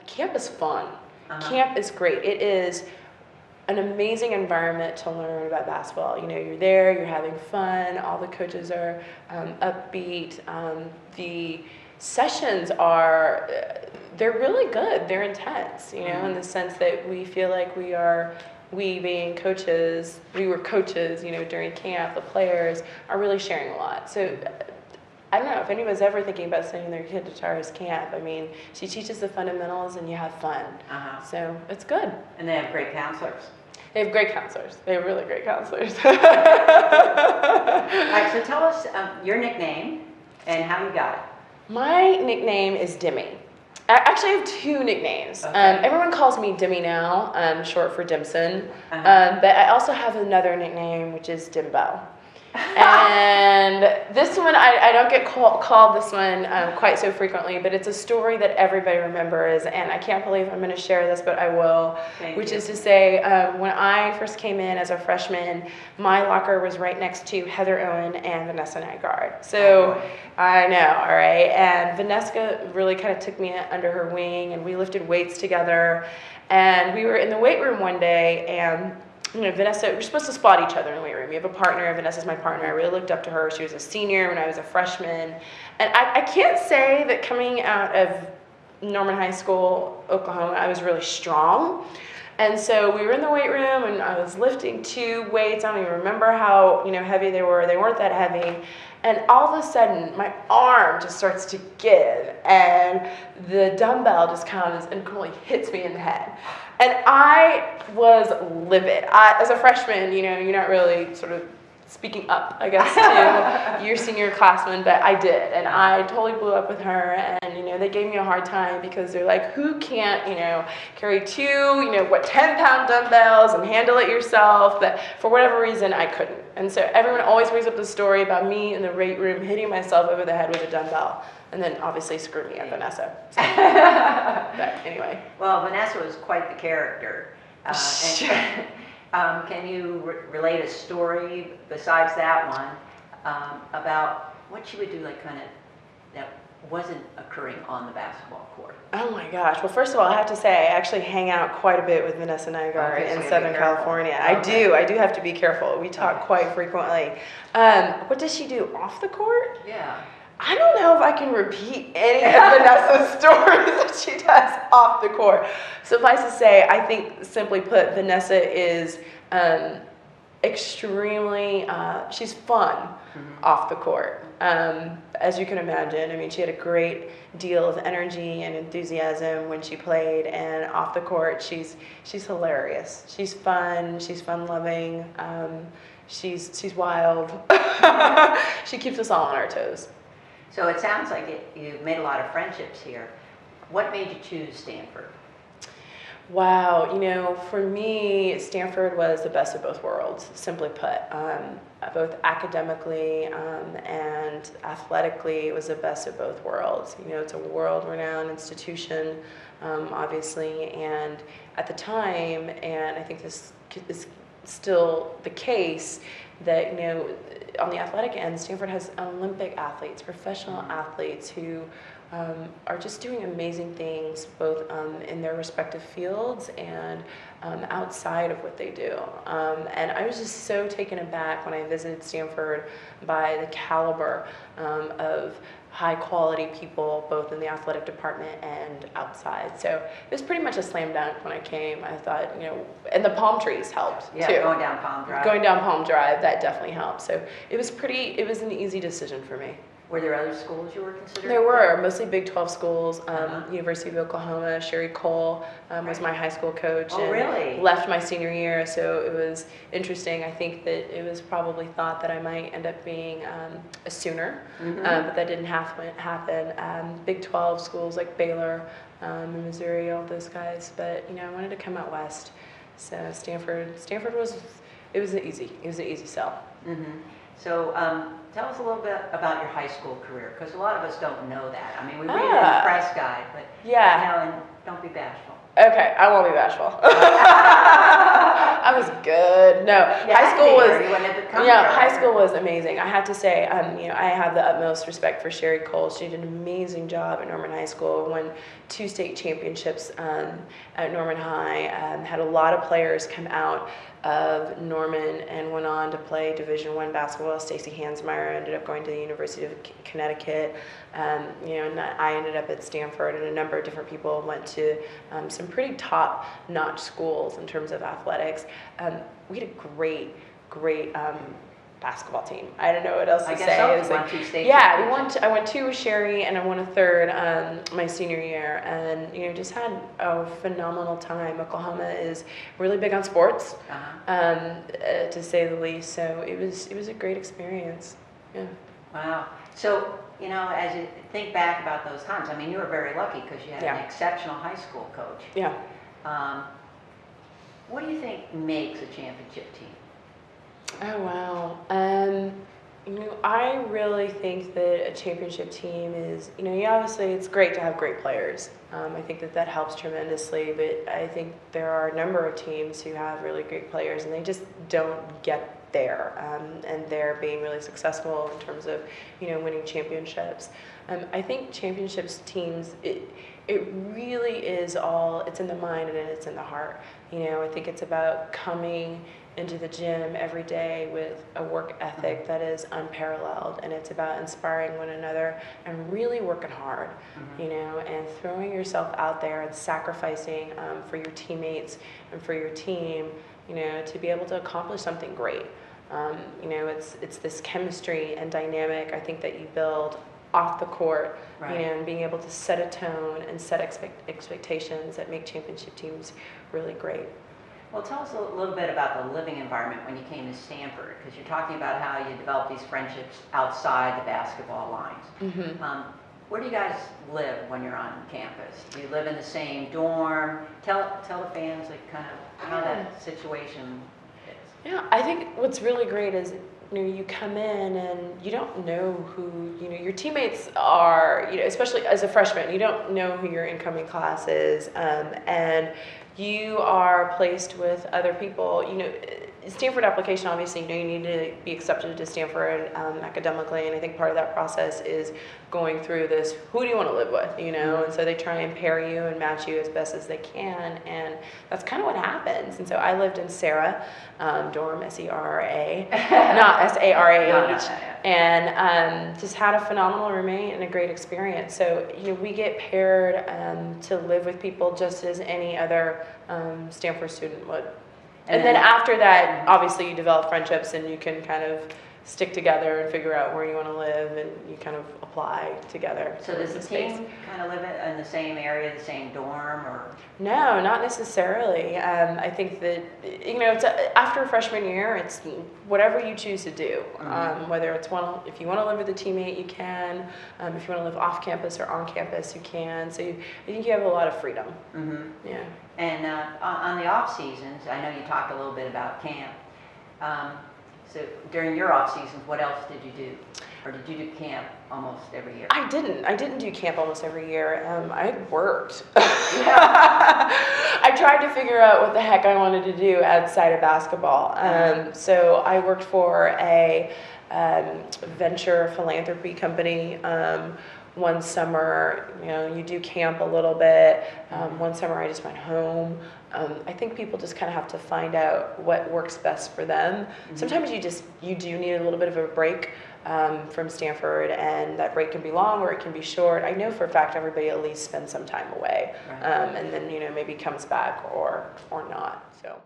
Camp is fun. Uh-huh. Camp is great. It is an amazing environment to learn about basketball. You know, you're there, you're having fun, all the coaches are upbeat. The sessions are, they're really good, they're intense, you know, in the sense that we feel like we being coaches, we were coaches, you know, during camp, the players are really sharing a lot. So I don't know if anyone's ever thinking about sending their kid to Tara's camp. I mean, she teaches the fundamentals and you have fun. Uh-huh. So it's good. And they have great counselors. They have great counselors. They have really great counselors. All right, so tell us your nickname and how you got it. My nickname is Dimmy. I actually have two nicknames. Okay. Everyone calls me Dimmy now, short for Dimson. Uh-huh. But I also have another nickname, which is Dimbo. And this one, I don't get called this one quite so frequently, but it's a story that everybody remembers, and I can't believe I'm going to share this, but I will, which is to say, when I first came in as a freshman, my locker was right next to Heather Owen and Vanessa Nygaard. So I know, all right, and Vanessa really kind of took me under her wing, and we lifted weights together, and we were in the weight room one day, and you know, Vanessa, we're supposed to spot each other in the weight room. We have a partner, Vanessa's my partner. I really looked up to her. She was a senior when I was a freshman. And I can't say that coming out of Norman High School, Oklahoma, I was really strong. And so we were in the weight room and I was lifting two weights. I don't even remember how, you know, heavy they were. They weren't that heavy. And all of a sudden, my arm just starts to give, and the dumbbell just comes and completely hits me in the head. And I was livid. As a freshman, you know, you're not really sort of speaking up, I guess, to your senior classmen, but I did. And I totally blew up with her, and, you know, they gave me a hard time because they're like, who can't, you know, carry two, you know, 10-pound dumbbells and handle it yourself? But for whatever reason, I couldn't. And so everyone always brings up the story about me in the weight room hitting myself over the head with a dumbbell. And then obviously screw me and Vanessa. So, but anyway. Well, Vanessa was quite the character. Can you relate a story besides that one about what she would do, like kind of that wasn't occurring on the basketball court? Oh my gosh. Well, first of all, I have to say, I actually hang out quite a bit with Vanessa Nygaard in Southern California. Okay. I do have to be careful. We talk quite frequently. What does she do off the court? Yeah. I don't know if I can repeat any of Vanessa's stories that she does off the court. Suffice to say, I think, simply put, Vanessa is extremely, she's fun off the court. As you can imagine, I mean, she had a great deal of energy and enthusiasm when she played, and off the court, she's hilarious. She's fun-loving, she's wild. She keeps us all on our toes. So it sounds like you've made a lot of friendships here. What made you choose Stanford? Wow, you know, for me, Stanford was the best of both worlds, simply put. Both academically and athletically, it was the best of both worlds. You know, it's a world-renowned institution, obviously, and at the time, and I think this is still the case, that, you know, on the athletic end, Stanford has Olympic athletes, professional athletes who are just doing amazing things, both in their respective fields and outside of what they do. And I was just so taken aback when I visited Stanford by the caliber of high quality people, both in the athletic department and outside. So it was pretty much a slam dunk when I came. I thought, you know, and the palm trees helped too. Going down Palm Drive. Going down Palm Drive, that definitely helped. So it was an easy decision for me. Were there other schools you were considering? There were, mostly Big 12 schools. University of Oklahoma, Sherry Cole was my high school coach. Oh, and really? Left my senior year, so it was interesting. I think that it was probably thought that I might end up being a Sooner, but that didn't happen. Big 12 schools like Baylor, Missouri, all those guys. But, you know, I wanted to come out west. So Stanford was an easy sell. So tell us a little bit about your high school career, because a lot of us don't know that. I mean, we read it in the press guide, but you know, and don't be bashful. Okay, I won't be bashful. I was good. No, high school was high school was amazing. I have to say, I have the utmost respect for Sherry Cole. She did an amazing job at Norman High School. Won 2 state championships at Norman High. Had a lot of players come out of Norman and went on to play Division I basketball. Stacey Hansmeyer ended up going to the University of Connecticut. And I ended up at Stanford, and a number of different people went to some pretty top-notch schools in terms of athletics. We had a great basketball team. I don't know what else to say. I guess so. Won 2 state championships. I won 2 with Sherry, and I won a 3rd my senior year, and just had a phenomenal time. Oklahoma is really big on sports, to say the least. So it was a great experience. Yeah. Wow. So as you think back about those times, I mean, you were very lucky because you had an exceptional high school coach. Yeah. What do you think makes a championship team? Oh, wow. I really think that a championship team is, obviously it's great to have great players. I think that helps tremendously, but I think there are a number of teams who have really great players and they just don't get there, and they're being really successful in terms of, winning championships. I think championships teams, it really is it's in the mind and it's in the heart. I think it's about coming into the gym every day with a work ethic that is unparalleled, and it's about inspiring one another and really working hard, and throwing yourself out there and sacrificing for your teammates and for your team, to be able to accomplish something great. It's this chemistry and dynamic, I think, that you build off the court, and being able to set a tone and set expectations that make championship teams really great. Well, tell us a little bit about the living environment when you came to Stanford, because you're talking about how you developed these friendships outside the basketball lines. Mm-hmm. Where do you guys live when you're on campus? Do you live in the same dorm? Tell the fans kind of how that situation is. Yeah, I think what's really great is you come in and you don't know who your teammates are. Especially as a freshman, you don't know who your incoming class is, and you are placed with other people. Stanford application, obviously, you need to be accepted to Stanford academically, and I think part of that process is going through this, who do you want to live with, and so they try and pair you and match you as best as they can, and that's kind of what happens. And so I lived in Sarah dorm, S-E-R-A, not S-A-R-A-H, and just had a phenomenal roommate and a great experience. So, we get paired to live with people just as any other Stanford student would. And then after that, obviously, you develop friendships and you can kind of stick together and figure out where you want to live, and you kind of apply together. So does the team kind of live in the same area, the same dorm, or? No, not necessarily. I think that, it's after a freshman year, it's whatever you choose to do. Whether it's if you want to live with a teammate, you can. If you want to live off campus or on campus, you can. So I think you have a lot of freedom. Mm-hmm. Yeah. And on the off seasons, I know you talked a little bit about camp. So during your off seasons, what else did you do? Or did you do camp almost every year? I didn't do camp almost every year. I worked. I tried to figure out what the heck I wanted to do outside of basketball. So I worked for a venture philanthropy company. One summer, you do camp a little bit. One summer I just went home. I think people just kind of have to find out what works best for them. Mm-hmm. Sometimes you do need a little bit of a break from Stanford, and that break can be long or it can be short. I know for a fact everybody at least spends some time away, and then maybe comes back or not. So.